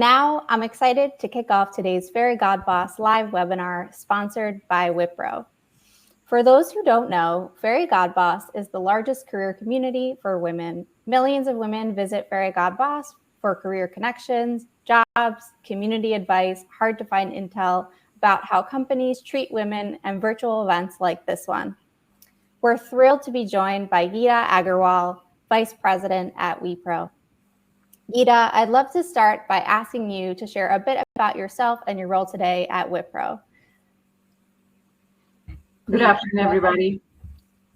Now, I'm excited to kick off today's Fairygodboss live webinar sponsored by Wipro. For those who don't know, Fairygodboss is the largest career community for women. Millions of women visit Fairygodboss for career connections, jobs, community advice, hard-to-find intel about how companies treat women, and virtual events like this one. We're thrilled to be joined by Geeta Agarwal, Vice President at Wipro. Geeta, I'd love to start by asking you to share a bit about yourself and your role today at Wipro. Good afternoon, everybody.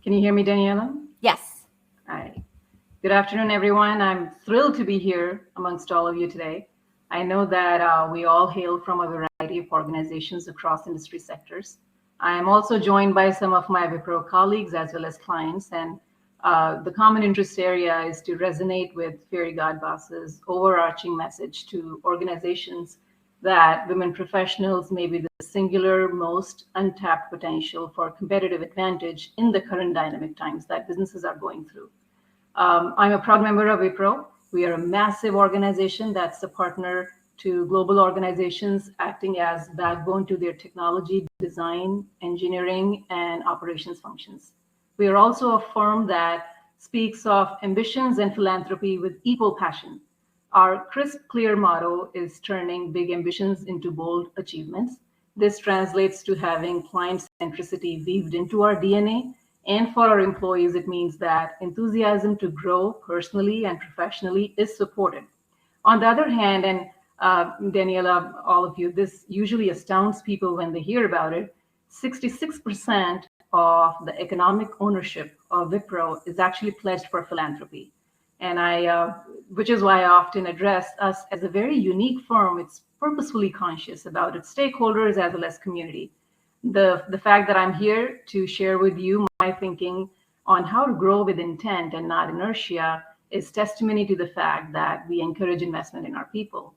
Can you hear me, Daniela? Yes. Hi. Good afternoon, everyone. I'm thrilled to be here amongst all of you today. I know that we all hail from a variety of organizations across industry sectors. I am also joined by some of my Wipro colleagues as well as clients, and the common interest area is to resonate with Fairygodboss's overarching message to organizations that women professionals may be the singular most untapped potential for competitive advantage in the current dynamic times that businesses are going through. I'm a proud member of Wipro. We are a massive organization that's a partner to global organizations acting as backbone to their technology, design, engineering, and operations functions. We are also a firm that speaks of ambitions and philanthropy with equal passion. Our crisp, clear motto is turning big ambitions into bold achievements. This translates to having client centricity weaved into our DNA. And for our employees, it means that enthusiasm to grow personally and professionally is supported. On the other hand, and Daniela, all of you, this usually astounds people when they hear about it, 66% of the economic ownership of Wipro is actually pledged for philanthropy. And which is why I often address us as a very unique firm. It's purposefully conscious about its stakeholders as well as community. The fact that I'm here to share with you my thinking on how to grow with intent and not inertia is testimony to the fact that we encourage investment in our people.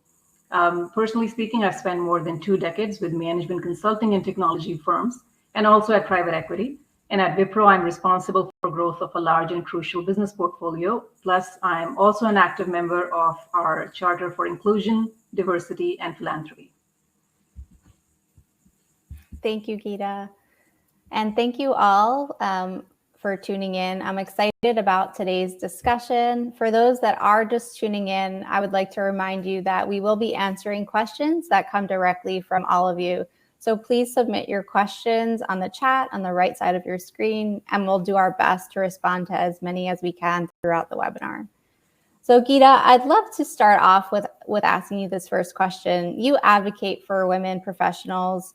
Personally speaking, I've spent more than 2 decades with management consulting and technology firms, and also at private equity. And at Wipro, I'm responsible for growth of a large and crucial business portfolio. Plus, I'm also an active member of our Charter for Inclusion, Diversity, and Philanthropy. Thank you, Geeta. And thank you all for tuning in. I'm excited about today's discussion. For those that are just tuning in, I would like to remind you that we will be answering questions that come directly from all of you. So please submit your questions on the chat on the right side of your screen, and we'll do our best to respond to as many as we can throughout the webinar. So Geeta, I'd love to start off with asking you this first question. You advocate that women professionals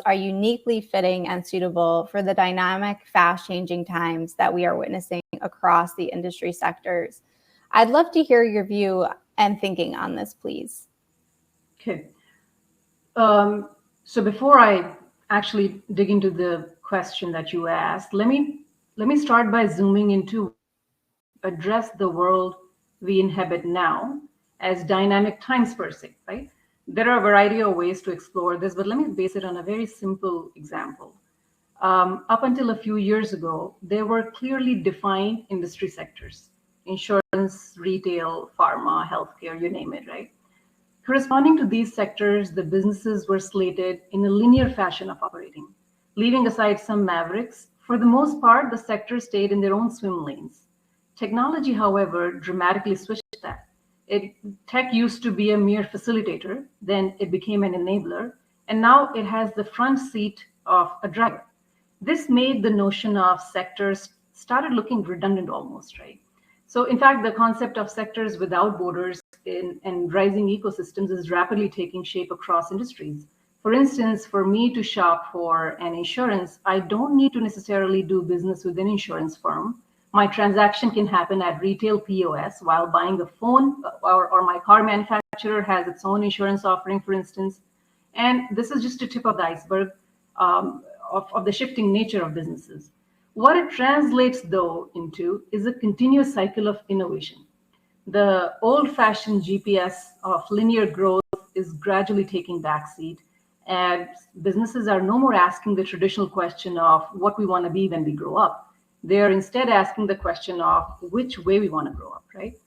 are uniquely fitting and suitable for the dynamic, fast-changing times that we are witnessing across the industry sectors. I'd love to hear your view and thinking on this, please. Okay. So before I actually dig into the question that you asked, let me start by zooming into address the world we inhabit now as dynamic times per se, right? There are a variety of ways to explore this, but let me base it on a very simple example. Up until a few years ago, there were clearly defined industry sectors: insurance, retail, pharma, healthcare, you name it, right? Corresponding to these sectors, the businesses were slated in a linear fashion of operating. Leaving aside some mavericks, for the most part, the sectors stayed in their own swim lanes. Technology, however, dramatically switched that. Tech used to be a mere facilitator, then it became an enabler, and now it has the front seat of a driver. This made the notion of sectors started looking redundant almost, right? So in fact, the concept of sectors without borders and rising ecosystems is rapidly taking shape across industries. For instance, for me to shop for an insurance, I don't need to necessarily do business with an insurance firm. My transaction can happen at retail POS while buying a phone, or my car manufacturer has its own insurance offering, for instance. And this is just a tip of the iceberg of the shifting nature of businesses. What it translates, though, into is a continuous cycle of innovation. The old-fashioned GPS of linear growth is gradually taking backseat, and businesses are no more asking the traditional question of what we want to be when we grow up. They are instead asking the question of which way we want to grow up, right?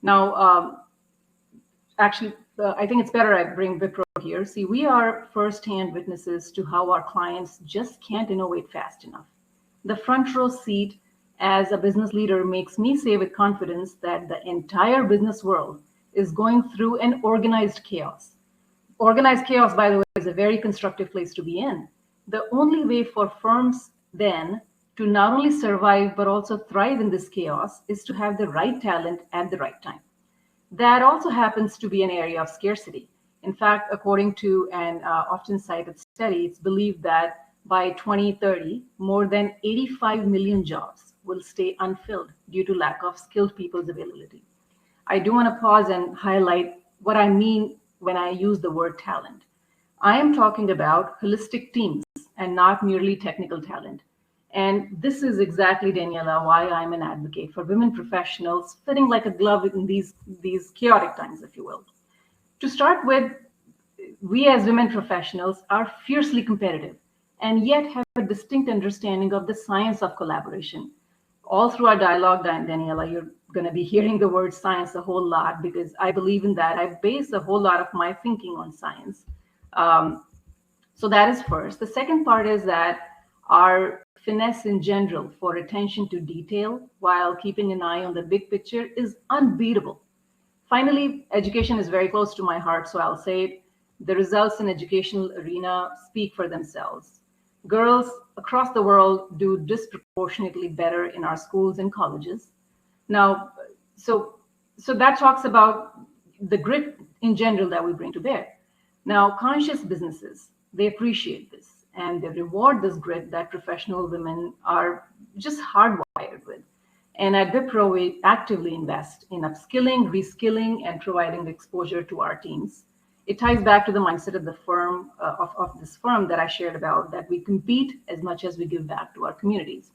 Now, actually, I think it's better I bring Wipro here. See, we are firsthand witnesses to how our clients just can't innovate fast enough. The front row seat as a business leader makes me say with confidence that the entire business world is going through an organized chaos. Organized chaos, by the way, is a very constructive place to be in. The only way for firms then to not only survive but also thrive in this chaos is to have the right talent at the right time. That also happens to be an area of scarcity. In fact, according to an often cited study, it's believed that by 2030, more than 85 million jobs will stay unfilled due to lack of skilled people's availability. I do want to pause and highlight what I mean when I use the word talent. I am talking about holistic teams and not merely technical talent. And this is exactly, Daniela, why I'm an advocate for women professionals fitting like a glove in these chaotic times, if you will. To start with, we as women professionals are fiercely competitive and yet have a distinct understanding of the science of collaboration. All through our dialogue, Daniela, you're going to be hearing the word science a whole lot because I believe in that. I've based a whole lot of my thinking on science. So that is first. The second part is that our finesse in general for attention to detail while keeping an eye on the big picture is unbeatable. Finally, education is very close to my heart, so I'll say it. The results in educational arena speak for themselves. Girls across the world do disproportionately better in our schools and colleges. Now, so that talks about the grit in general that we bring to bear. Now, conscious businesses, they appreciate this and they reward this grit that professional women are just hardwired with. And at Wipro, we actively invest in upskilling, reskilling, and providing exposure to our teams. It ties back to the mindset of the firm, of this firm that I shared about, that we compete as much as we give back to our communities.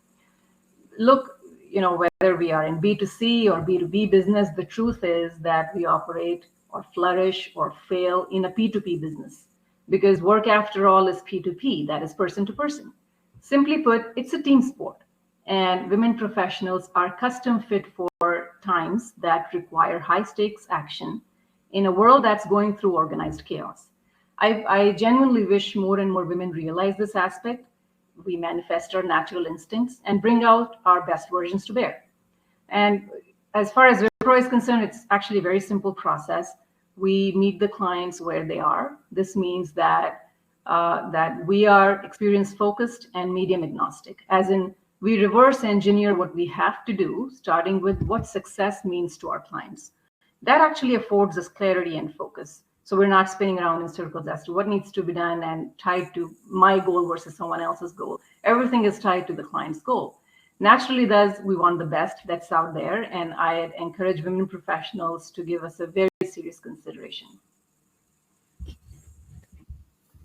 Look, whether we are in B2C or B2B business, the truth is that we operate or flourish or fail in a P2P business because work, after all, is P2P, that is person to person. Simply put, it's a team sport. And women professionals are custom fit for times that require high stakes action in a world that's going through organized chaos. I genuinely wish more and more women realize this aspect. We manifest our natural instincts and bring out our best versions to bear. And as far as Wipro is concerned, it's actually a very simple process. We meet the clients where they are. This means that we are experience focused and medium agnostic, as in we reverse engineer what we have to do, starting with what success means to our clients. That actually affords us clarity and focus. So we're not spinning around in circles as to what needs to be done and tied to my goal versus someone else's goal. Everything is tied to the client's goal. Naturally, thus, we want the best that's out there, and I encourage women professionals to give us a very serious consideration.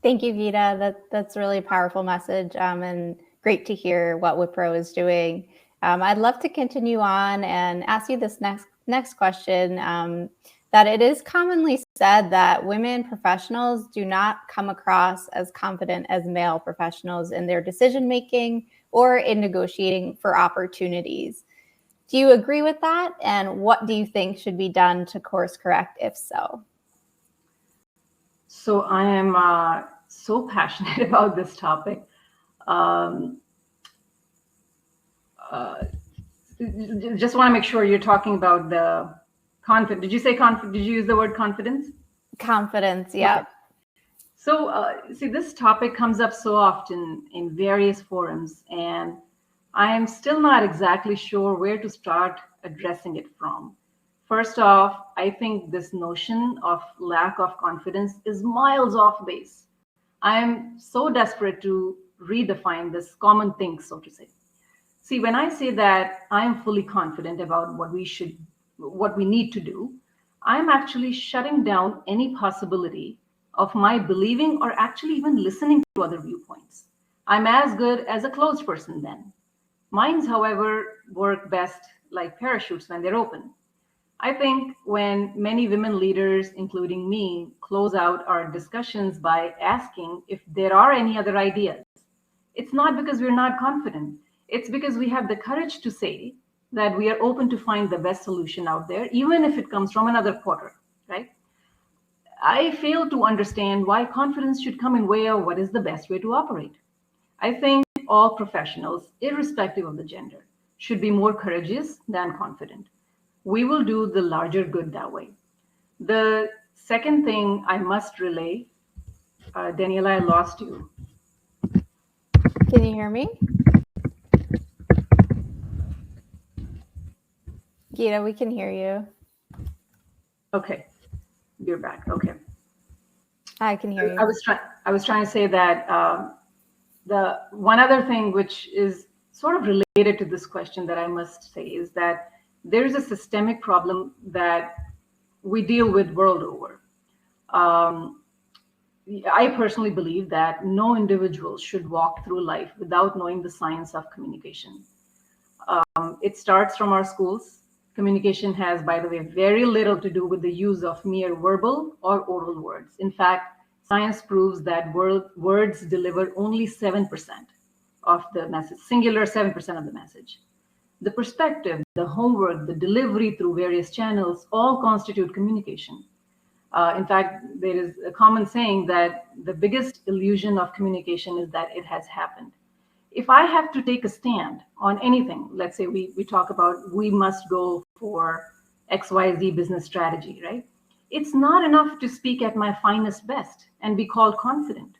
Thank you, Geeta. That's a really powerful message, and great to hear what Wipro is doing. I'd love to continue on and ask you this next question, that it is commonly said that women professionals do not come across as confident as male professionals in their decision-making or in negotiating for opportunities. Do you agree with that? And what do you think should be done to course correct if so? So I am so passionate about this topic. Just want to make sure you're talking about the confidence. Did you say confidence? Did you use the word confidence? Confidence, yeah. Okay. So, see, this topic comes up so often in various forums, and I am still not exactly sure where to start addressing it from. First off, I think this notion of lack of confidence is miles off base. I am so desperate to redefine this common thing, so to say. See, when I say that I am fully confident about what we need to do, I'm actually shutting down any possibility of my believing or actually even listening to other viewpoints. I'm as good as a closed person then. Minds, however, work best like parachutes when they're open. I think when many women leaders, including me, close out our discussions by asking if there are any other ideas, it's not because we're not confident. It's because we have the courage to say that we are open to find the best solution out there, even if it comes from another quarter, right? I fail to understand why confidence should come in way of what is the best way to operate. I think all professionals, irrespective of the gender, should be more courageous than confident. We will do the larger good that way. The second thing I must relay, Daniela, I lost you. Can you hear me? Geeta, we can hear you. Okay, you're back. Okay. I can hear you. I was trying to say that the one other thing which is sort of related to this question that I must say is that there's a systemic problem that we deal with world over. I personally believe that no individual should walk through life without knowing the science of communication. It starts from our schools. Communication has, by the way, very little to do with the use of mere verbal or oral words. In fact, science proves that words deliver only 7% of the message, singular 7% of the message. The perspective, the homework, the delivery through various channels all constitute communication. In fact, there is a common saying that the biggest illusion of communication is that it has happened. If I have to take a stand on anything, let's say we talk about we must go for XYZ business strategy, right? It's not enough to speak at my finest best and be called confident.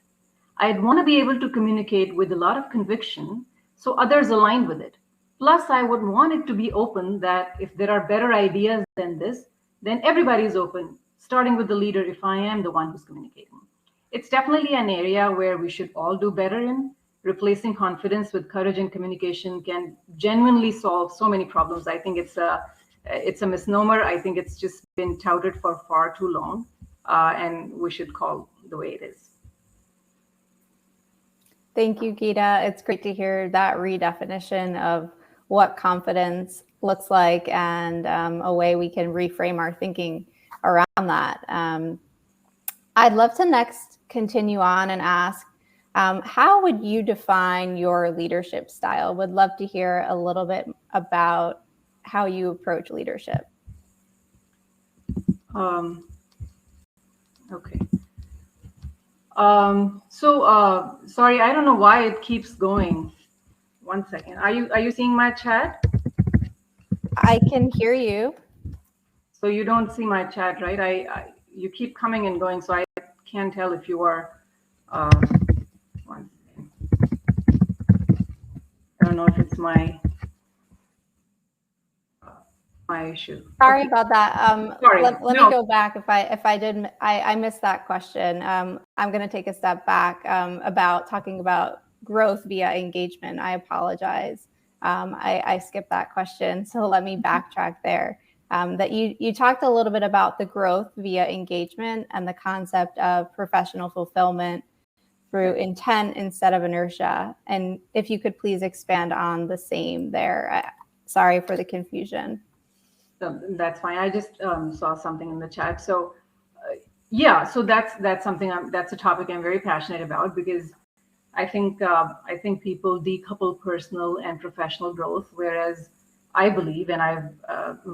I'd want to be able to communicate with a lot of conviction so others align with it. Plus, I would want it to be open that if there are better ideas than this, then everybody is open, starting with the leader if I am the one who's communicating. It's definitely an area where we should all do better in. Replacing confidence with courage and communication can genuinely solve so many problems. I think it's a misnomer. I think it's just been touted for far too long, and we should call the way it is. Thank you, Geeta. It's great to hear that redefinition of what confidence looks like and a way we can reframe our thinking around that. I'd love to next continue on and ask, how would you define your leadership style? Would love to hear a little bit about how you approach leadership. Okay. Sorry, I don't know why it keeps going. 1 second. Are you seeing my chat? I can hear you. So you don't see my chat, right? You keep coming and going, so I can't tell if you are. 1 second. I don't know if it's my issue. Sorry about that. Sorry. Let me go back if I missed that question. I'm going to take a step back about talking about growth via engagement. I apologize. I skipped that question, so let me backtrack there. That you talked a little bit about the growth via engagement and the concept of professional fulfillment through intent instead of inertia. And if you could please expand on the same there. Sorry for the confusion. That's fine. I just saw something in the chat. So yeah, so that's something that's a topic I'm very passionate about, because I think people decouple personal and professional growth, whereas I believe, and I've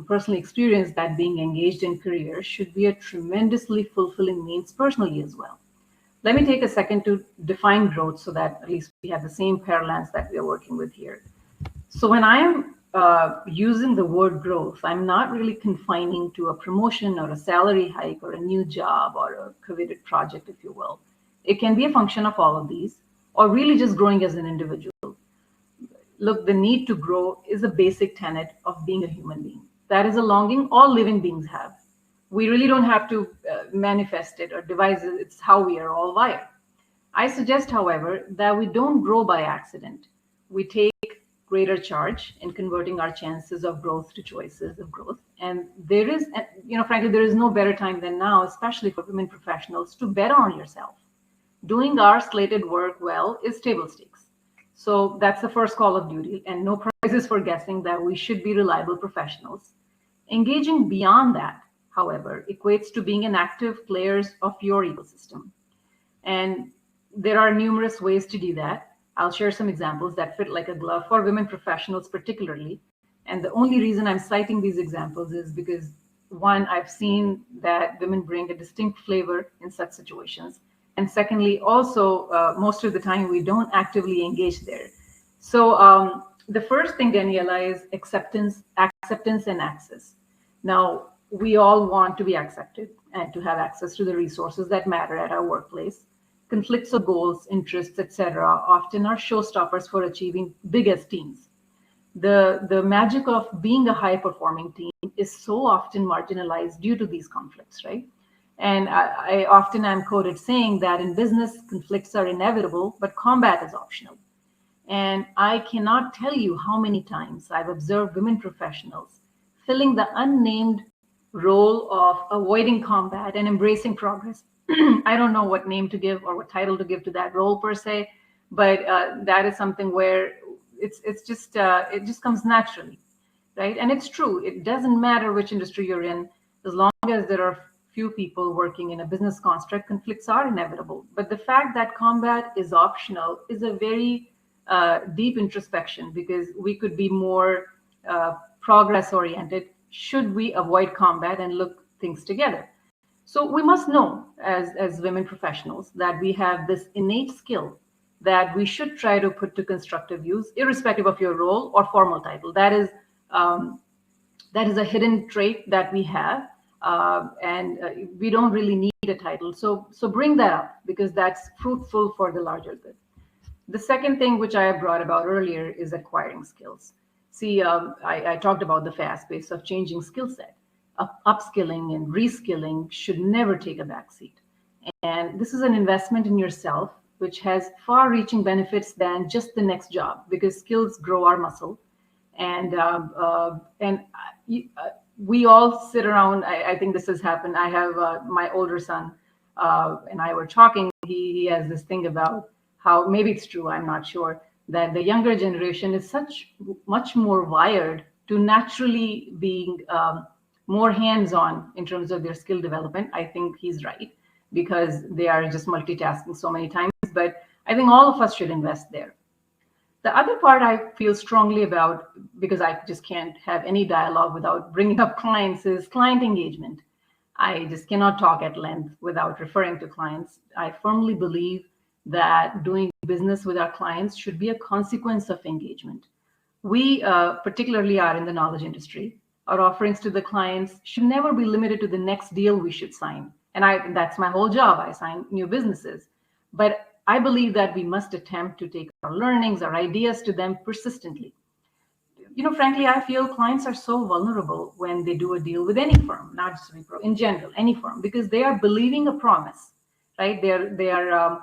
personally experienced, that being engaged in career should be a tremendously fulfilling means personally as well. Let me take a second to define growth so that at least we have the same parallels that we are working with here. So when I am using the word growth, I'm not really confining to a promotion or a salary hike or a new job or a coveted project, if you will. It can be a function of all of these, or really just growing as an individual. Look, the need to grow is a basic tenet of being a human being. That is a longing all living beings have. We really don't have to manifest it or devise it. It's how we are all wired. I suggest, however, that we don't grow by accident. We take greater charge in converting our chances of growth to choices of growth. And there is, frankly, there is no better time than now, especially for women professionals, to bet on yourself. Doing our slated work well is table stakes. So that's the first call of duty, and no prizes for guessing that we should be reliable professionals. Engaging beyond that, however, equates to being an active player of your ecosystem. And there are numerous ways to do that. I'll share some examples that fit like a glove for women professionals particularly. And the only reason I'm citing these examples is because one, I've seen that women bring a distinct flavor in such situations. And secondly, also, most of the time we don't actively engage there. So the first thing, Daniela, is acceptance and access. Now, we all want to be accepted and to have access to the resources that matter at our workplace. Conflicts of goals, interests, etc., often are showstoppers for achieving biggest teams. The magic of being a high performing team is so often marginalized due to these conflicts, right? And I often am quoted saying that in business, conflicts are inevitable, but combat is optional. And I cannot tell you how many times I've observed women professionals filling the unnamed role of avoiding combat and embracing progress. I don't know what name to give or what title to give to that role per se, but that is something where it's just it just comes naturally, right? And it's true. It doesn't matter which industry you're in, as long as there are few people working in a business construct, conflicts are inevitable. But the fact that combat is optional is a very deep introspection, because we could be more progress oriented should we avoid combat and look things together. So we must know as women professionals that we have this innate skill that we should try to put to constructive use, irrespective of your role or formal title. Um, that is a hidden trait that we have, and we don't really need a title. So bring that up, because that's fruitful for the larger good. The second thing, which I brought about earlier, is acquiring skills. See, I talked about the fast pace of changing skill set. Upskilling and reskilling should never take a backseat. And this is an investment in yourself, which has far-reaching benefits than just the next job, because skills grow our muscle. And we all sit around. I think this has happened. I have my older son and I were talking. He has this thing about how, maybe it's true, I'm not sure, that the younger generation is much more wired to naturally being more hands-on in terms of their skill development. I think he's right, because they are just multitasking so many times. But I think all of us should invest there. The other part I feel strongly about, because I just can't have any dialogue without bringing up clients, is client engagement. I just cannot talk at length without referring to clients. I firmly believe that doing business with our clients should be a consequence of engagement. We particularly are in the knowledge industry. Our offerings to the clients should never be limited to the next deal we should sign. And that's my whole job. I sign new businesses. But I believe that we must attempt to take our learnings, our ideas to them persistently. Frankly, I feel clients are so vulnerable when they do a deal with any firm, not just Wipro, in general, any firm, because they are believing a promise, right? They are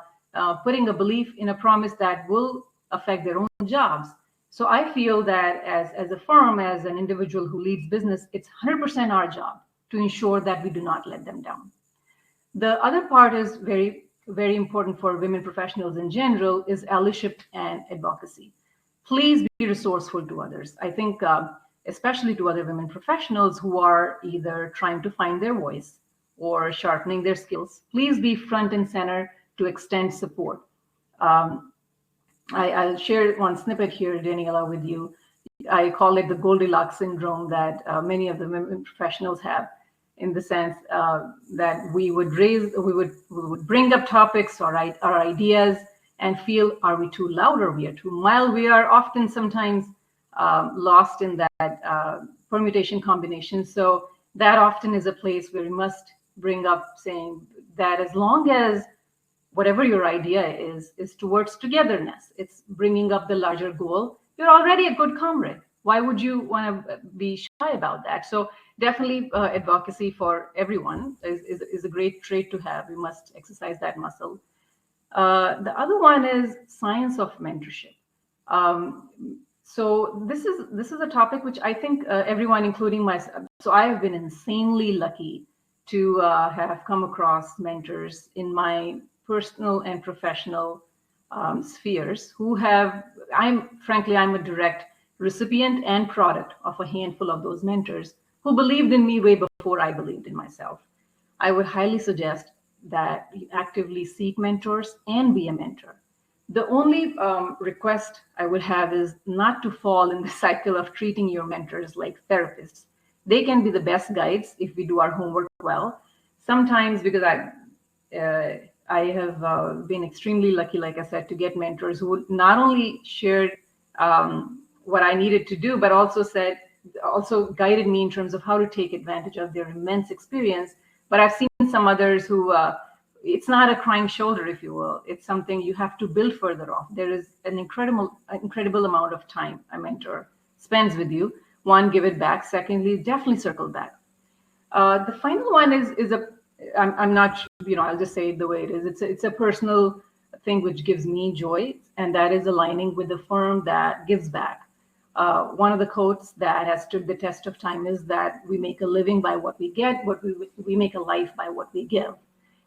putting a belief in a promise that will affect their own jobs. So I feel that as a firm, as an individual who leads business, it's 100% our job to ensure that we do not let them down. The other part is very, very important for women professionals in general, is allyship and advocacy. Please be resourceful to others. I think, especially to other women professionals who are either trying to find their voice or sharpening their skills. Please be front and center to extend support. I'll share one snippet here, Daniela, with you. I call it the Goldilocks syndrome that many of the women professionals have, in the sense that we would bring up topics or our ideas and feel, are we too loud or we are too mild? We are often sometimes lost in that permutation combination. So that often is a place where we must bring up, saying that as long as whatever your idea is towards togetherness, it's bringing up the larger goal, you're already a good comrade. Why would you want to be shy about that? So definitely advocacy for everyone is a great trait to have. We must exercise that muscle. The other one is science of mentorship. So this is a topic which I think everyone, including myself, so I have been insanely lucky to have come across mentors in my personal and professional spheres who have, I'm a direct recipient and product of a handful of those mentors who believed in me way before I believed in myself. I would highly suggest that you actively seek mentors and be a mentor. The only request I would have is not to fall in the cycle of treating your mentors like therapists. They can be the best guides if we do our homework well. Sometimes, because I have been extremely lucky, like I said, to get mentors who not only shared what I needed to do, but also guided me in terms of how to take advantage of their immense experience. But I've seen some others who it's not a crying shoulder, if you will. It's something you have to build further off. There is an incredible amount of time a mentor spends with you. One, give it back. Secondly, definitely circle back. The final one is I'm not, I'll just say it the way it is. It's a personal thing which gives me joy, and that is aligning with the firm that gives back. One of the quotes that has stood the test of time is that we make a living by what we get, we make a life by what we give.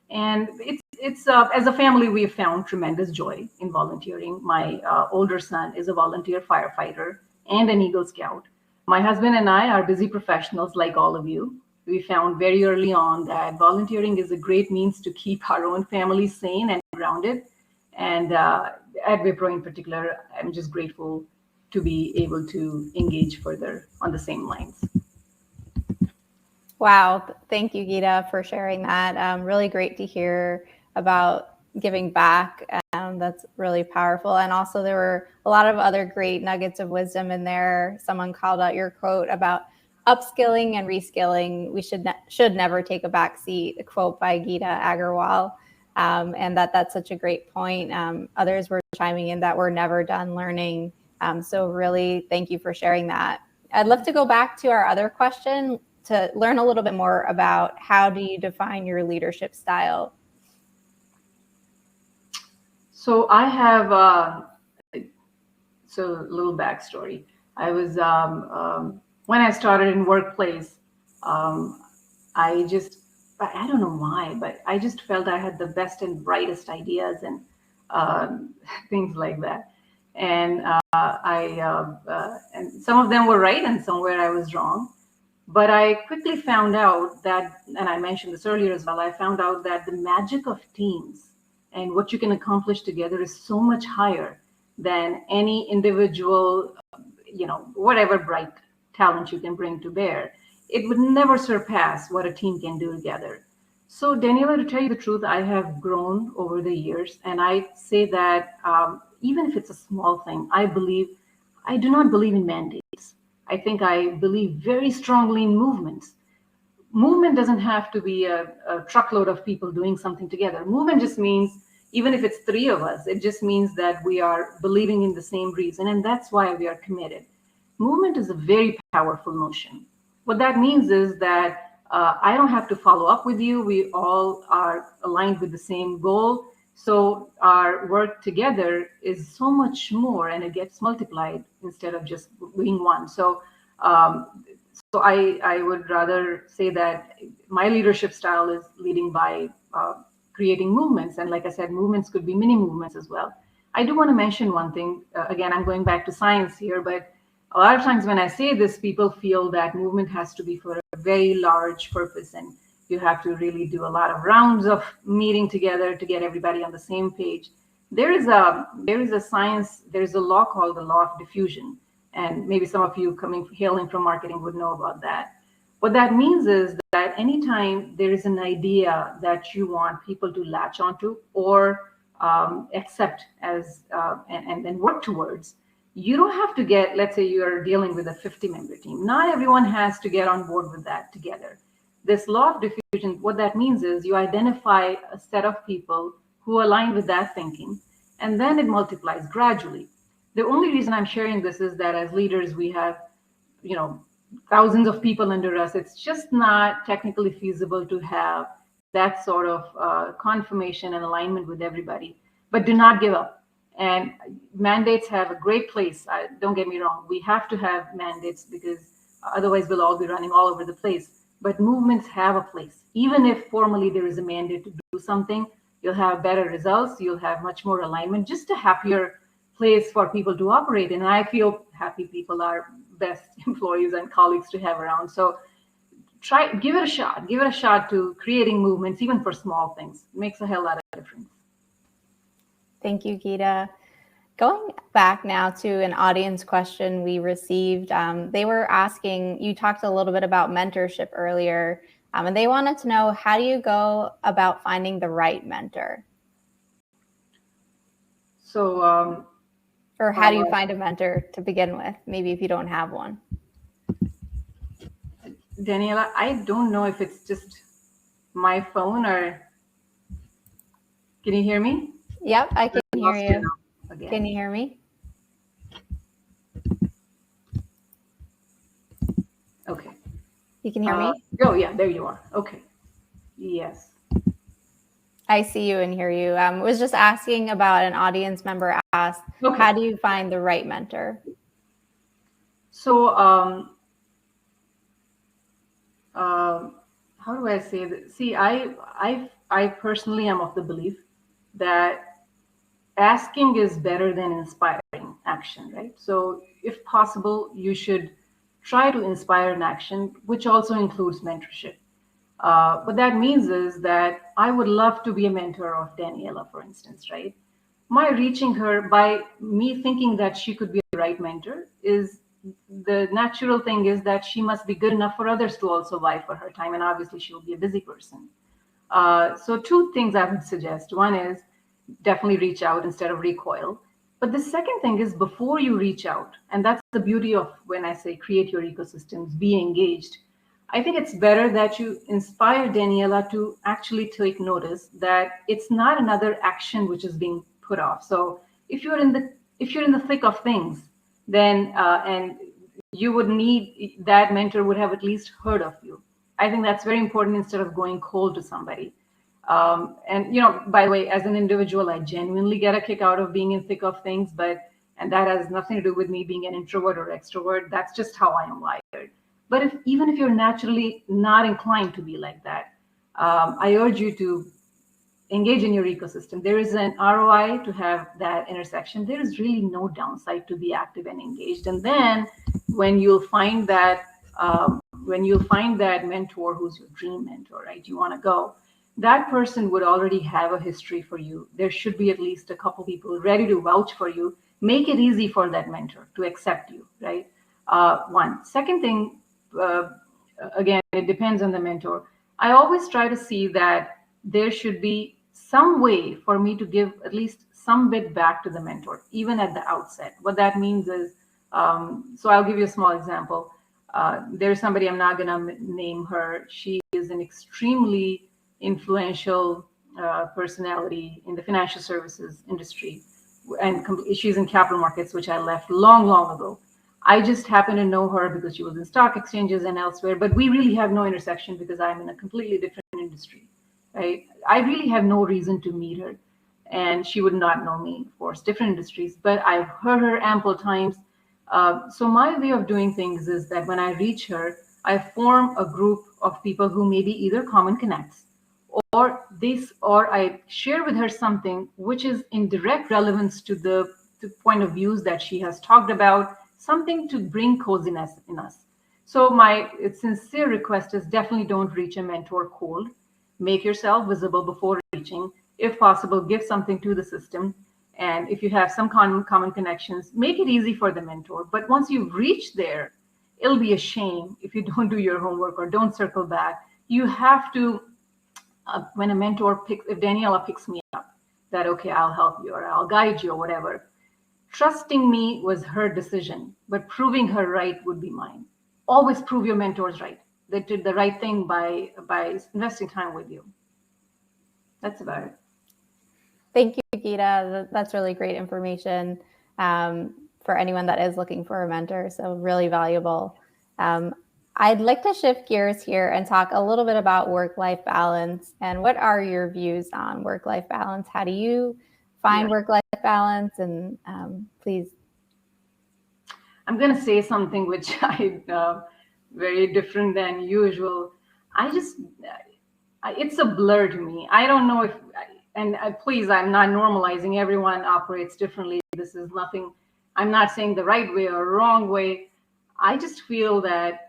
And it's as a family, we have found tremendous joy in volunteering. My older son is a volunteer firefighter and an Eagle Scout. My husband and I are busy professionals like all of you. We found very early on that volunteering is a great means to keep our own families sane and grounded. And at Wipro in particular, I'm just grateful to be able to engage further on the same lines. Wow. Thank you, Geeta, for sharing that. Really great to hear about giving back. That's really powerful. And also there were a lot of other great nuggets of wisdom in there. Someone called out your quote about upskilling and reskilling. We should never take a back seat, a quote by Geeta Agarwal. And that's such a great point. Others were chiming in that we're never done learning. So really, thank you for sharing that. I'd love to go back to our other question to learn a little bit more about how do you define your leadership style? So I have a little backstory. I was when I started in workplace, I don't know why, but I just felt I had the best and brightest ideas and things like that. And and some of them were right, and somewhere I was wrong. But I quickly found out that, and I mentioned this earlier as well, I found out that the magic of teams and what you can accomplish together is so much higher than any individual, whatever bright talent you can bring to bear. It would never surpass what a team can do together. So, Daniela, to tell you the truth, I have grown over the years, and I say that even if it's a small thing, I do not believe in mandates. I think I believe very strongly in movements. Movement doesn't have to be a truckload of people doing something together. Movement just means, even if it's three of us, it just means that we are believing in the same reason, and that's why we are committed. Movement is a very powerful notion. What that means is that I don't have to follow up with you. We all are aligned with the same goal. So our work together is so much more, and it gets multiplied instead of just being one. So I would rather say that my leadership style is leading by creating movements. And like I said, movements could be mini movements as well. I do want to mention one thing. Again, I'm going back to science here, but a lot of times when I say this, people feel that movement has to be for a very large purpose, and you have to really do a lot of rounds of meeting together to get everybody on the same page. There is a science, there's a law called the law of diffusion. And maybe some of you hailing from marketing would know about that. What that means is that anytime there is an idea that you want people to latch onto or accept as and then work towards, you don't have to get, let's say you're dealing with a 50-member team. Not everyone has to get on board with that together. This law of diffusion, what that means is you identify a set of people who align with that thinking, and then it multiplies gradually. The only reason I'm sharing this is that as leaders, we have, thousands of people under us. It's just not technically feasible to have that sort of confirmation and alignment with everybody. But do not give up. And mandates have a great place. Don't get me wrong. We have to have mandates because otherwise we'll all be running all over the place. But movements have a place. Even if formally there is a mandate to do something, you'll have better results. You'll have much more alignment, just a happier place for people to operate in. And I feel happy people are best employees and colleagues to have around. So give it a shot. Give it a shot to creating movements, even for small things. It makes a hell lot of difference. Thank you, Geeta. Going back now to an audience question we received, they were asking, you talked a little bit about mentorship earlier, and they wanted to know, how do you go about finding the right mentor? So, or how do you find a mentor to begin with, maybe if you don't have one? Daniela, I don't know if it's just my phone or can you hear me? Yep, I can hear you. Again. Can you hear me? Okay. You can hear me? Oh, yeah, there you are. Okay. Yes. I see you and hear you. Was just asking about an audience member asked, Okay. How do you find the right mentor? So, how do I say that? See, I personally am of the belief that asking is better than inspiring action, right? So, if possible, you should try to inspire an action, which also includes mentorship. What that means is that I would love to be a mentor of Daniela, for instance, right? My reaching her by me thinking that she could be the right mentor is the natural thing is that she must be good enough for others to also vie for her time. And obviously, she will be a busy person. So, two things I would suggest. One is definitely reach out instead of recoil. But the second thing is before you reach out, and that's the beauty of when I say create your ecosystems, be engaged. I think it's better that you inspire Daniela to actually take notice that it's not another action which is being put off. So if you're in the thick of things, then and you would need that mentor would have at least heard of you. I think that's very important instead of going cold to somebody. And by the way, as an individual, I genuinely get a kick out of being in thick of things, and that has nothing to do with me being an introvert or extrovert. That's just how I am wired. But even if you're naturally not inclined to be like that, I urge you to engage in your ecosystem. There is an ROI to have that intersection. There is really no downside to be active and engaged. And then when you'll find that mentor who's your dream mentor, right? You want to go. That person would already have a history for you. There should be at least a couple people ready to vouch for you. Make it easy for that mentor to accept you, right? One. Second thing, again, it depends on the mentor. I always try to see that there should be some way for me to give at least some bit back to the mentor, even at the outset. What that means is, so I'll give you a small example. There's somebody, I'm not going to name her. She is an extremely influential personality in the financial services industry. And she's in capital markets, which I left long, long ago. I just happen to know her because she was in stock exchanges and elsewhere, but we really have no intersection because I'm in a completely different industry, right? I really have no reason to meet her, and she would not know me, of course, different industries, but I've heard her ample times. So my way of doing things is that when I reach her, I form a group of people who may be either common connects or I share with her something which is in direct relevance to the point of views that she has talked about, something to bring coziness in us. So my sincere request is definitely don't reach a mentor cold. Make yourself visible before reaching. If possible, give something to the system. And if you have some common connections, make it easy for the mentor. But once you've reached there, it'll be a shame if you don't do your homework or don't circle back. You have to, when a mentor if Daniela picks me up, that, okay, I'll help you or I'll guide you or whatever. Trusting me was her decision, but proving her right would be mine. Always prove your mentors right. They did the right thing by investing time with you. That's about it. Thank you, Geeta. That's really great information for anyone that is looking for a mentor. So really valuable. I'd like to shift gears here and talk a little bit about work-life balance. And what are your views on work-life balance? How do you find work-life balance? And please. I'm going to say something which very different than usual. It's a blur to me. I don't know if, and please, I'm not normalizing. Everyone operates differently. This is nothing. I'm not saying the right way or wrong way. I just feel that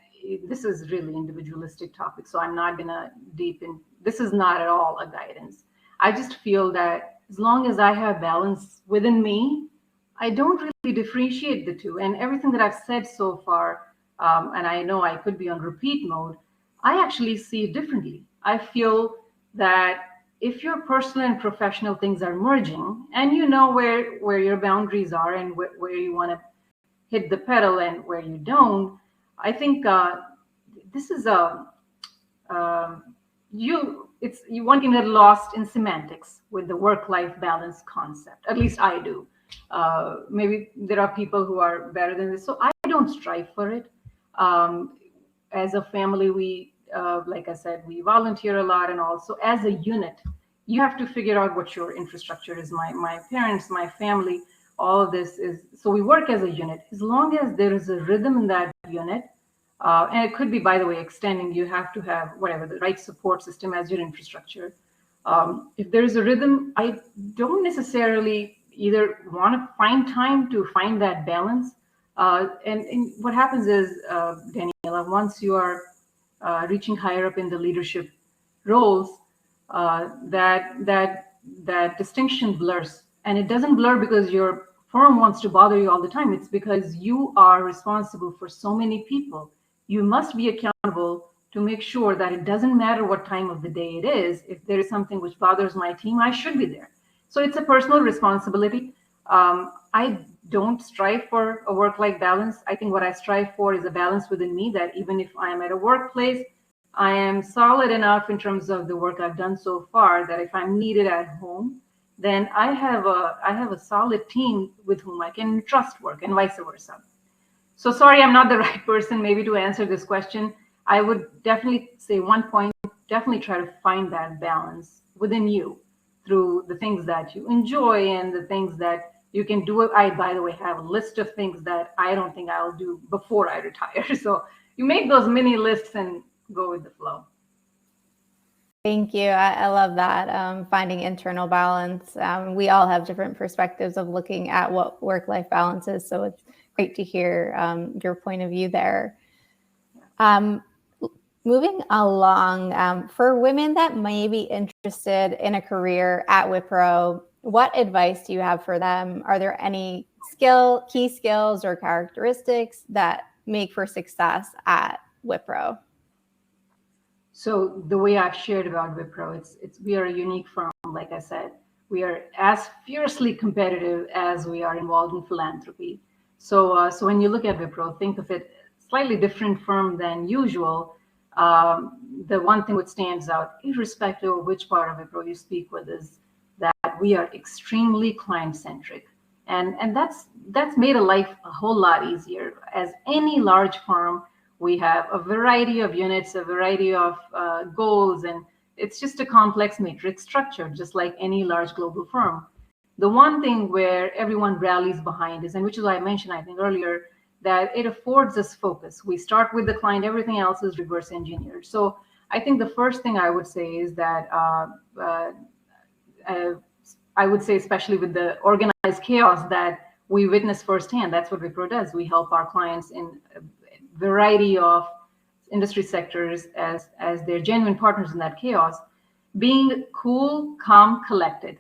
this is really individualistic topic, so I'm not gonna deep in. This is not at all a guidance. I just feel that as long as I have balance within me, I don't really differentiate the two. And everything that I've said so far, and I know I could be on repeat mode, I actually see it differently. I feel that if your personal and professional things are merging, and you know where your boundaries are and where you want to hit the pedal and where you don't, I think this is a you one can get lost in semantics with the work-life balance concept. At least I do. Maybe there are people who are better than this, so I don't strive for it. As a family, we like I said, we volunteer a lot, and also as a unit, you have to figure out what your infrastructure is. My parents, my family, all of this is, so we work as a unit. As long as there is a rhythm in that unit, and it could be, by the way, extending, you have to have whatever the right support system as your infrastructure. If there is a rhythm, I don't necessarily either want to find time to find that balance. And what happens is, Daniela, once you are reaching higher up in the leadership roles, that distinction blurs. And it doesn't blur because your firm wants to bother you all the time. It's because you are responsible for so many people. You must be accountable to make sure that it doesn't matter what time of the day it is. If there is something which bothers my team, I should be there. So it's a personal responsibility. I don't strive for a work-life balance. I think what I strive for is a balance within me, that even if I am at a workplace, I am solid enough in terms of the work I've done so far that if I'm needed at home, then I have a solid team with whom I can trust work, and vice versa. So sorry, I'm not the right person maybe to answer this question. I would definitely say one point, definitely try to find that balance within you through the things that you enjoy and the things that you can do. I, by the way, have a list of things that I don't think I'll do before I retire. So you make those mini lists and go with the flow. Thank you. I love that. Finding internal balance. We all have different perspectives of looking at what work-life balance is. So it's great to hear your point of view there. Moving along, for women that may be interested in a career at Wipro, what advice do you have for them? Are there any key skills or characteristics that make for success at Wipro? So the way I've shared about Wipro, we are a unique firm. Like I said, we are as fiercely competitive as we are involved in philanthropy. So when you look at Wipro, think of it slightly different firm than usual. The one thing which stands out, irrespective of which part of Wipro you speak with, is that we are extremely client-centric. And that's made a life a whole lot easier. As any large firm, we have a variety of units, a variety of goals, and it's just a complex matrix structure, just like any large global firm. The one thing where everyone rallies behind is, and which is why I mentioned, I think earlier, that it affords us focus. We start with the client, everything else is reverse engineered. So I think the first thing I would say is that I would say, especially with the organized chaos that we witness firsthand, that's what Wipro does. We help our clients in a variety of industry sectors as their genuine partners in that chaos. Being cool, calm, collected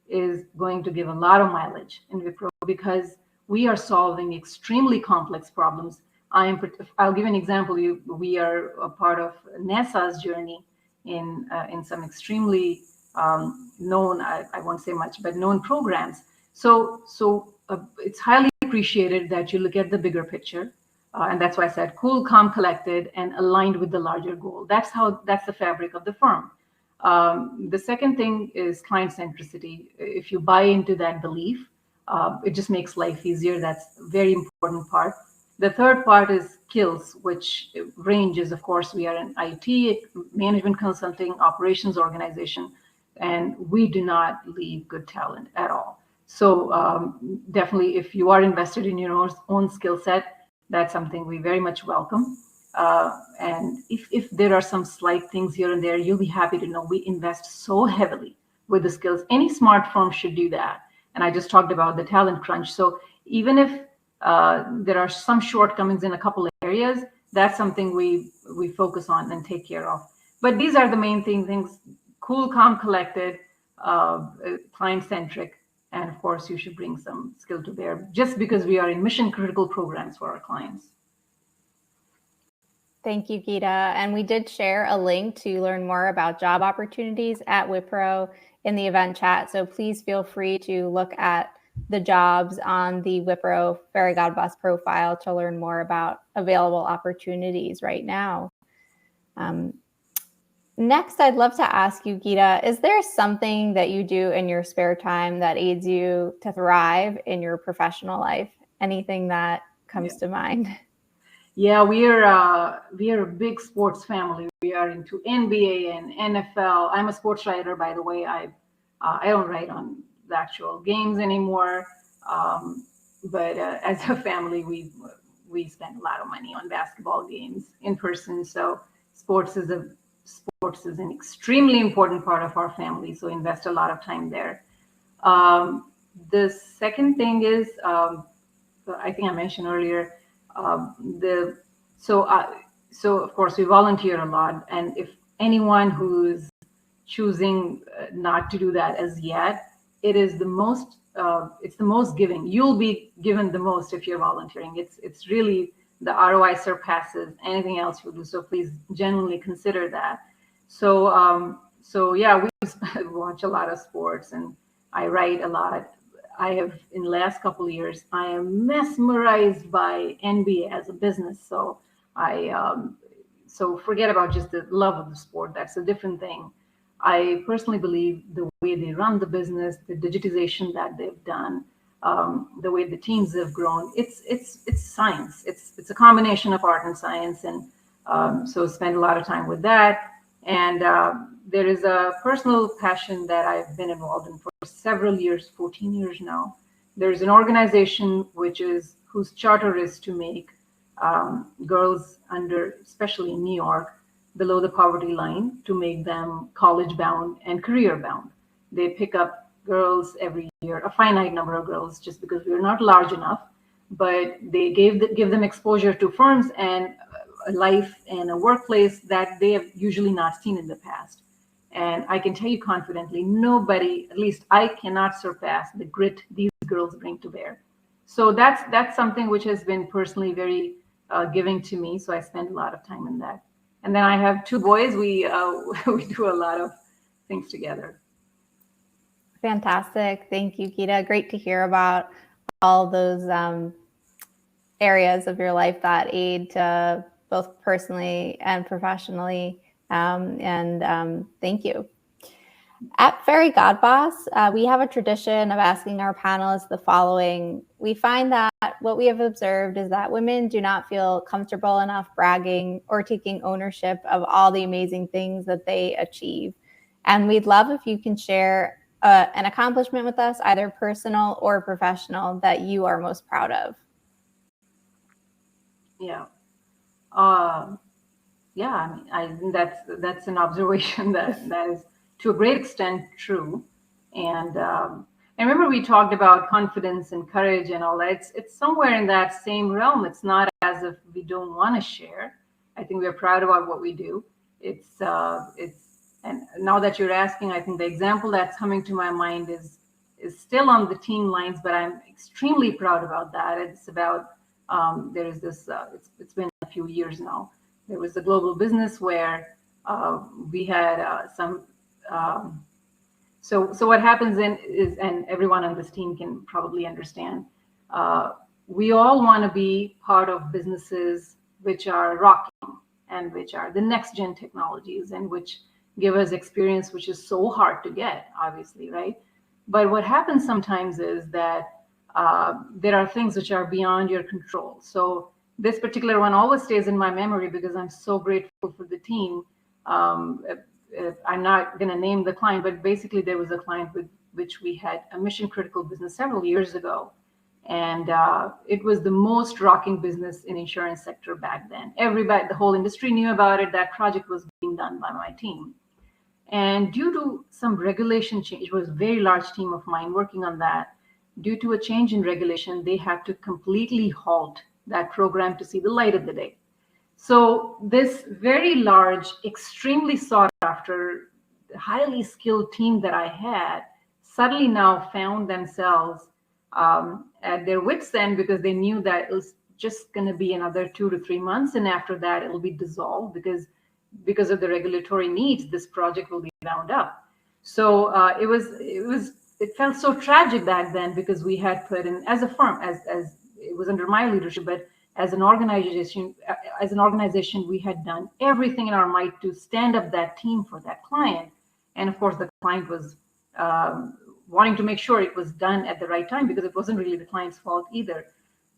is going to give a lot of mileage in Wipro because we are solving extremely complex problems. I'll give an example. We are a part of NASA's journey in some extremely known, I won't say much, but known programs. So it's highly appreciated that you look at the bigger picture. And that's why I said cool, calm, collected, and aligned with the larger goal. That's the fabric of the firm. The second thing is client centricity. If you buy into that belief, it just makes life easier. That's a very important part. The third part is skills, which ranges. Of course, we are an IT, management consulting, operations organization, and we do not leave good talent at all. So definitely, if you are invested in your own skill set, that's something we very much welcome. And if there are some slight things here and there, you'll be happy to know we invest so heavily with the skills. Any smart firm should do that. And I just talked about the talent crunch. So even if there are some shortcomings in a couple of areas, that's something we focus on and take care of. But these are the main things: cool, calm, collected, client-centric, And of course, you should bring some skill to bear just because we are in mission critical programs for our clients. Thank you, Geeta. And we did share a link to learn more about job opportunities at Wipro in the event chat. So please feel free to look at the jobs on the Wipro Fairygodboss profile to learn more about available opportunities right now. Next, I'd love to ask you, Geeta, is there something that you do in your spare time that aids you to thrive in your professional life? Anything that comes to mind? Yeah, we are a big sports family. We are into NBA and NFL. I'm a sports writer, by the way. I don't write on the actual games anymore, but as a family, we spend a lot of money on basketball games in person. So sports is an extremely important part of our family. So invest a lot of time there. The second thing is, I think I mentioned earlier. So of course we volunteer a lot, and if anyone who's choosing not to do that as yet, it's the most giving. You'll be given the most if you're volunteering. It's really, the ROI surpasses anything else you'll do. So please genuinely consider that. So yeah, we watch a lot of sports, and I write a lot. I have, in the last couple of years, I am mesmerized by NBA as a business. So so forget about just the love of the sport. That's a different thing. I personally believe the way they run the business, the digitization that they've done, the way the teams have grown, it's science. It's a combination of art and science, and so spend a lot of time with that. And there is a personal passion that I've been involved in for several years, 14 years now. There's an organization whose charter is to make girls especially in New York, below the poverty line, to make them college bound and career bound. They pick up girls every year, a finite number of girls, just because we're not large enough, but they give them exposure to firms and a life and a workplace that they have usually not seen in the past. And I can tell you confidently, nobody, at least I cannot surpass the grit these girls bring to bear. So that's something which has been personally very giving to me. So I spend a lot of time in that. And then I have two boys. We we do a lot of things together. Fantastic. Thank you, Geeta. Great to hear about all those areas of your life that aid to both personally and professionally. Thank you. At Fairygodboss, we have a tradition of asking our panelists the following. We find that what we have observed is that women do not feel comfortable enough bragging or taking ownership of all the amazing things that they achieve. And we'd love if you can share an accomplishment with us, either personal or professional, that you are most proud of. Yeah. Yeah, I mean, I think that's an observation that is to a great extent true. And remember, we talked about confidence and courage and all that. It's somewhere in that same realm. It's not as if we don't want to share. I think we're proud about what we do. And now that you're asking, I think the example that's coming to my mind is still on the teen lines, but I'm extremely proud about that. It's about there is this. It's been a few years now. There was a global business where we had some. So what happens is, and everyone on this team can probably understand, we all want to be part of businesses which are rocking and which are the next gen technologies and which give us experience, which is so hard to get, obviously, right? But what happens sometimes is that there are things which are beyond your control. So this particular one always stays in my memory because I'm so grateful for the team. I'm not going to name the client, but basically there was a client with which we had a mission critical business several years ago. And it was the most rocking business in insurance sector back then. Everybody, the whole industry knew about it. That project was being done by my team. And due to some regulation change, it was a very large team of mine working on that. Due to a change in regulation, they had to completely halt that program to see the light of the day. So this very large, extremely sought after, highly skilled team that I had suddenly now found themselves at their wits' end because they knew that it was just going to be another 2 to 3 months, and after that it'll be dissolved because of the regulatory needs. This project will be wound up. So it felt so tragic back then because we had put in as a firm as it was under my leadership, but as an organization, we had done everything in our might to stand up that team for that client. And of course, the client was wanting to make sure it was done at the right time because it wasn't really the client's fault either.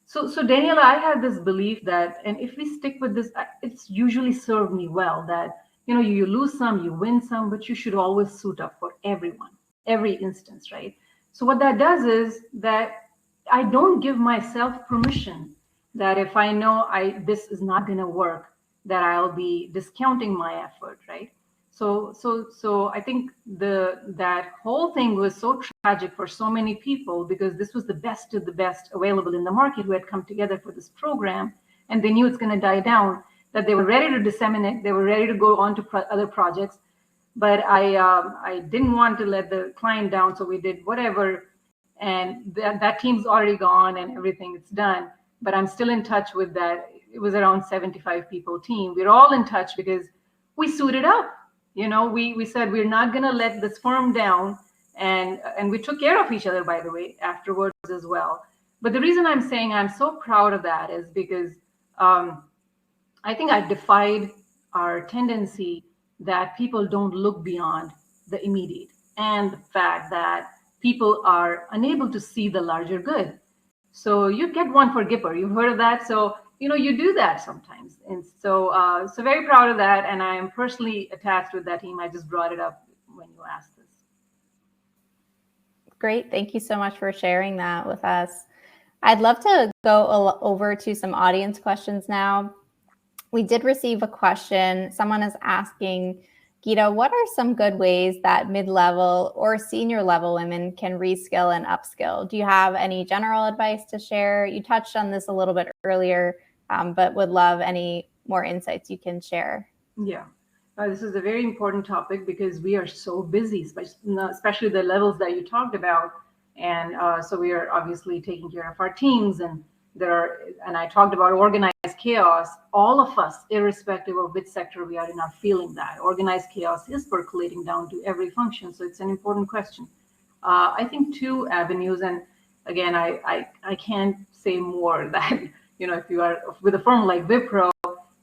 So Daniela, I have this belief that, and if we stick with this, it's usually served me well that, you lose some, you win some, but you should always suit up for everyone, every instance, right? So what that does is that I don't give myself permission that if I know this is not going to work, that I'll be discounting my effort, right? So I think that whole thing was so tragic for so many people because this was the best of the best available in the market who had come together for this program, and they knew it's going to die down, that they were ready to disseminate, they were ready to go on to other projects. But I didn't want to let the client down, so we did whatever, and that team's already gone and everything, it's done. But I'm still in touch with that. It was around 75 people team. We're all in touch because we suited up. We said we're not going to let this firm down, and we took care of each other, by the way, afterwards as well. But the reason I'm saying I'm so proud of that is because I think I defied our tendency that people don't look beyond the immediate, and the fact that people are unable to see the larger good. So you get one for Gipper. You've heard of that. So you do that sometimes, and so very proud of that. And I am personally attached with that team. I just brought it up when you asked this. Great, thank you so much for sharing that with us. I'd love to go over to some audience questions now. We did receive a question. Someone is asking, Geeta, what are some good ways that mid-level or senior level women can reskill and upskill? Do you have any general advice to share? You touched on this a little bit earlier, but would love any more insights you can share. Yeah, this is a very important topic because we are so busy, especially the levels that you talked about. And so we are obviously taking care of our teams, and I talked about organized chaos. All of us, irrespective of which sector we are in, are feeling that. Organized chaos is percolating down to every function. So it's an important question. I think 2 avenues, and again, I can't say more that, if you are with a firm like Wipro,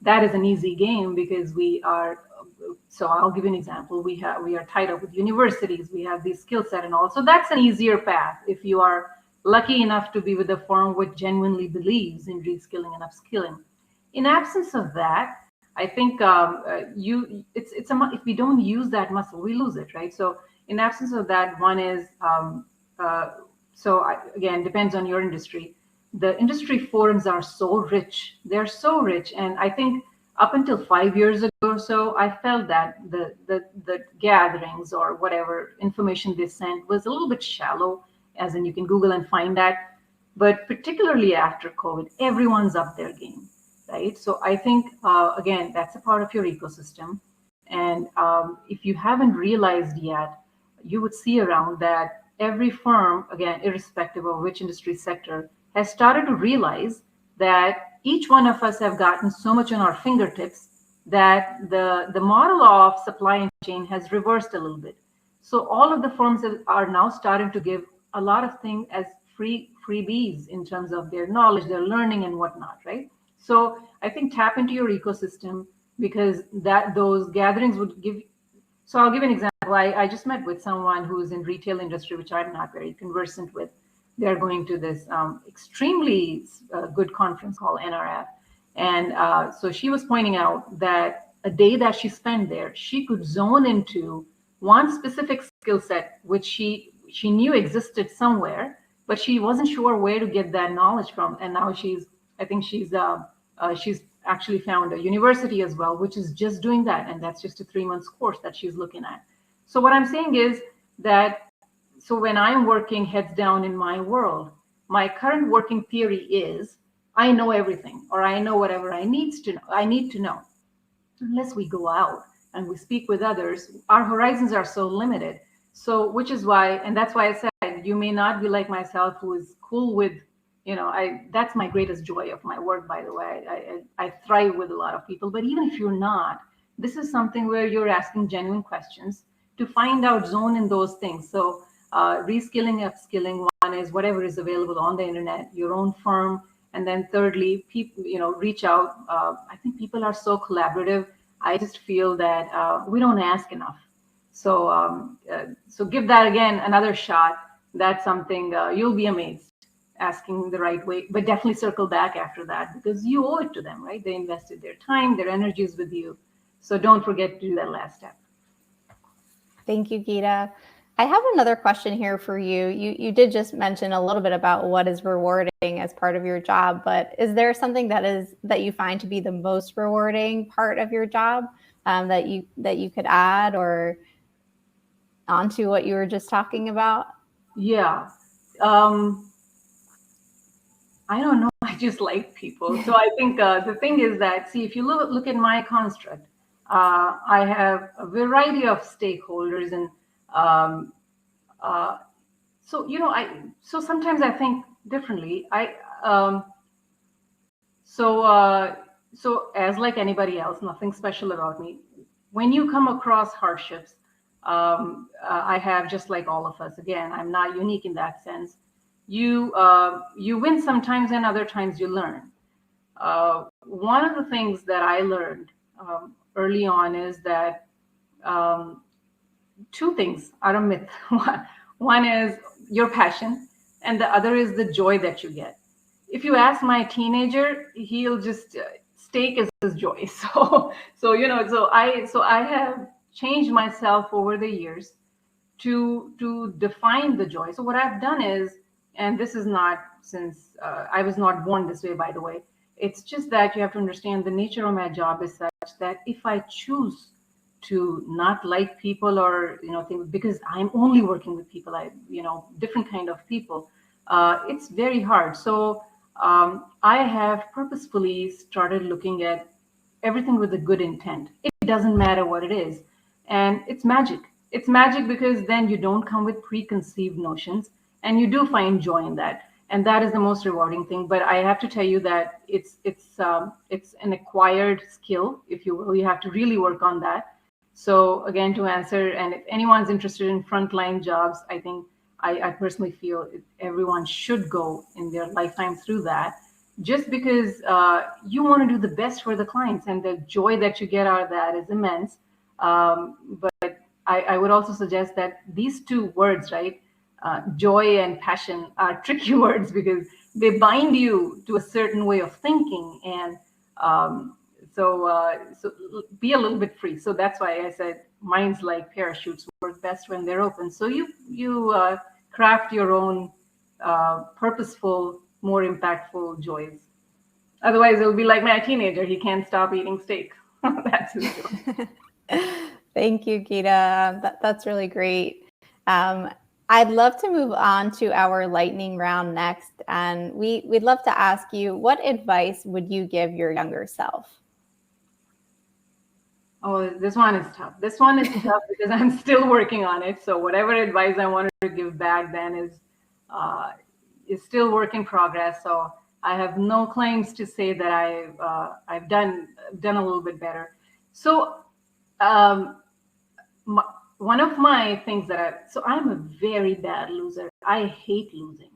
that is an easy game because we are, so I'll give you an example. We are tied up with universities. We have these skill set and all. So that's an easier path if you are lucky enough to be with a firm which genuinely believes in reskilling and upskilling. In absence of that, I think if we don't use that muscle, we lose it, right? So in absence of that, one is again, depends on your industry. The industry forums are so rich. They're so rich, and I think up until 5 years ago or so, I felt that the gatherings or whatever information they sent was a little bit shallow, as in you can Google and find that. But particularly after COVID, everyone's up their game, right? So I think, again, that's a part of your ecosystem. And if you haven't realized yet, you would see around that every firm, again, irrespective of which industry sector, has started to realize that each one of us have gotten so much on our fingertips that the model of supply chain has reversed a little bit. So all of the firms are now starting to give a lot of things as freebies in terms of their knowledge, their learning, and whatnot, right? So I think tap into your ecosystem because those gatherings would give. So I'll give an example. I just met with someone who's in retail industry, which I'm not very conversant with. They're going to this extremely good conference called NRF. And so she was pointing out that a day that she spent there, she could zone into one specific skill set, which she knew existed somewhere, but she wasn't sure where to get that knowledge from. And now she's actually found a university as well, which is just doing that. And that's just a 3-month course that she's looking at. So what I'm saying is that, so when I'm working heads down in my world, my current working theory is I know everything, or I know whatever I need to know. Unless we go out and we speak with others, our horizons are so limited. So, which is why, and that's why I said, you may not be like myself, who is cool with, that's my greatest joy of my work, by the way. I thrive with a lot of people, but even if you're not, this is something where you're asking genuine questions to find out zone in those things. So, reskilling, upskilling, one is whatever is available on the internet, your own firm. And then thirdly, people, reach out. I think people are so collaborative. I just feel that we don't ask enough. So give that again another shot. That's something you'll be amazed, asking the right way, but definitely circle back after that because you owe it to them, right? They invested their time, their energies with you. So don't forget to do that last step. Thank you, Geeta. I have another question here for you. You did just mention a little bit about what is rewarding as part of your job, but is there something that you find to be the most rewarding part of your job that you could add or onto what you were just talking about? Yeah. I don't know. I just like people. So I think the thing is that, see, if you look at my construct, I have a variety of stakeholders, and um, so sometimes I think differently. So as like anybody else, nothing special about me. When you come across hardships, I have, just like all of us. Again, I'm not unique in that sense. You win sometimes, and other times you learn. One of the things that I learned early on is that um, two things are a myth. One is your passion, and the other is the joy that you get. If you ask my teenager, he'll just steak is his joy. So I have changed myself over the years to define the joy. So what I've done is, and this is not since I was not born this way, by the way. It's just that you have to understand the nature of my job is such that if I choose to not like people, or things, because I'm only working with people, different kind of people, it's very hard. So I have purposefully started looking at everything with a good intent. It doesn't matter what it is. And it's magic. It's magic because then you don't come with preconceived notions, and you do find joy in that. And that is the most rewarding thing. But I have to tell you that it's an acquired skill, if you will. You have to really work on that. So again, to answer, and if anyone's interested in frontline jobs, I think I personally feel everyone should go in their lifetime through that, just because you want to do the best for the clients, and the joy that you get out of that is immense. But I would also suggest that these two words, right, joy and passion, are tricky words because they bind you to a certain way of thinking, and so be a little bit free. So that's why I said mine's like parachutes, work best when they're open. So you craft your own purposeful, more impactful joys. Otherwise, it'll be like my teenager. He can't stop eating steak. That's his joy. Thank you, Geeta. That's really great. I'd love to move on to our lightning round next. And we'd love to ask you, what advice would you give your younger self? Oh, this one is tough. This one is tough because I'm still working on it. So whatever advice I wanted to give back then is still work in progress. So I have no claims to say that I've done a little bit better. So one of my things so I'm a very bad loser. I hate losing.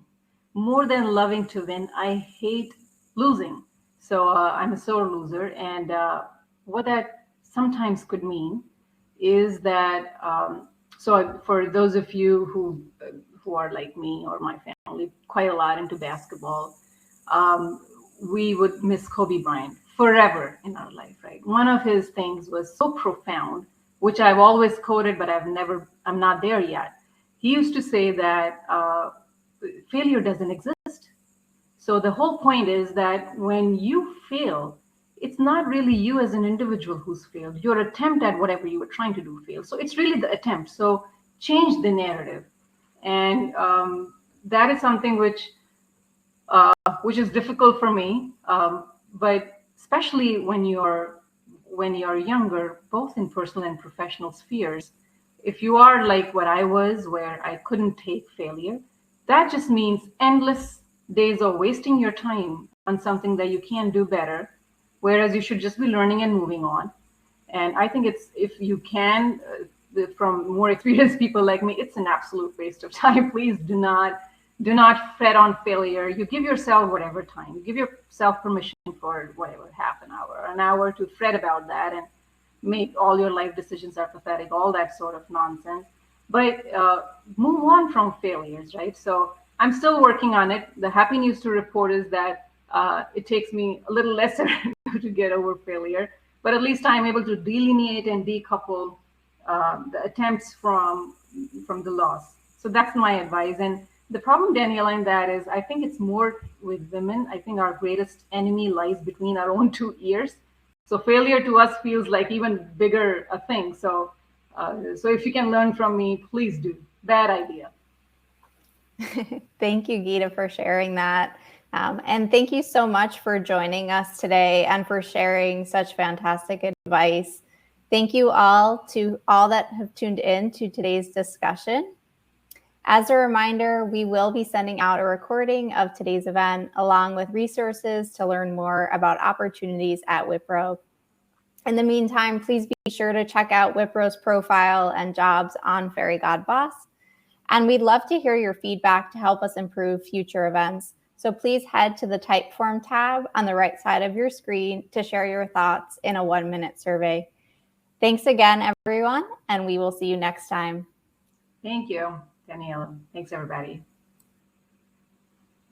More than loving to win, I hate losing. So I'm a sore loser. And what that sometimes could mean is that, so for those of you who are like me or my family, quite a lot into basketball, we would miss Kobe Bryant forever in our life, right? One of his things was so profound, which I've always quoted, but I'm not there yet. He used to say that failure doesn't exist. So the whole point is that when you fail, it's not really you as an individual who's failed. Your attempt at whatever you were trying to do failed. So it's really the attempt. So change the narrative. And that is something which is difficult for me. But especially when you're younger, both in personal and professional spheres, if you are like what I was, where I couldn't take failure, that just means endless days of wasting your time on something that you can do better, whereas you should just be learning and moving on. And I think it's, if you can, from more experienced people like me, it's an absolute waste of time. Please do not fret on failure. You give yourself whatever time. You give yourself permission for whatever, half an hour to fret about that and make all your life decisions are pathetic, all that sort of nonsense. But move on from failures, right? So I'm still working on it. The happy news to report is that it takes me a little lesser to get over failure, but at least I'm able to delineate and decouple the attempts from the loss. So that's my advice. And the problem, Daniela, in that is I think it's more with women. I think our greatest enemy lies between our own two ears. So failure to us feels like even bigger a thing. So if you can learn from me, please do. Bad idea. Thank you, Geeta, for sharing that. And thank you so much for joining us today and for sharing such fantastic advice. Thank you all to all that have tuned in to today's discussion. As a reminder, we will be sending out a recording of today's event along with resources to learn more about opportunities at Wipro. In the meantime, please be sure to check out Wipro's profile and jobs on Fairygodboss. And we'd love to hear your feedback to help us improve future events. So please head to the Typeform tab on the right side of your screen to share your thoughts in a 1-minute survey. Thanks again, everyone, and we will see you next time. Thank you, Daniela. Thanks, everybody.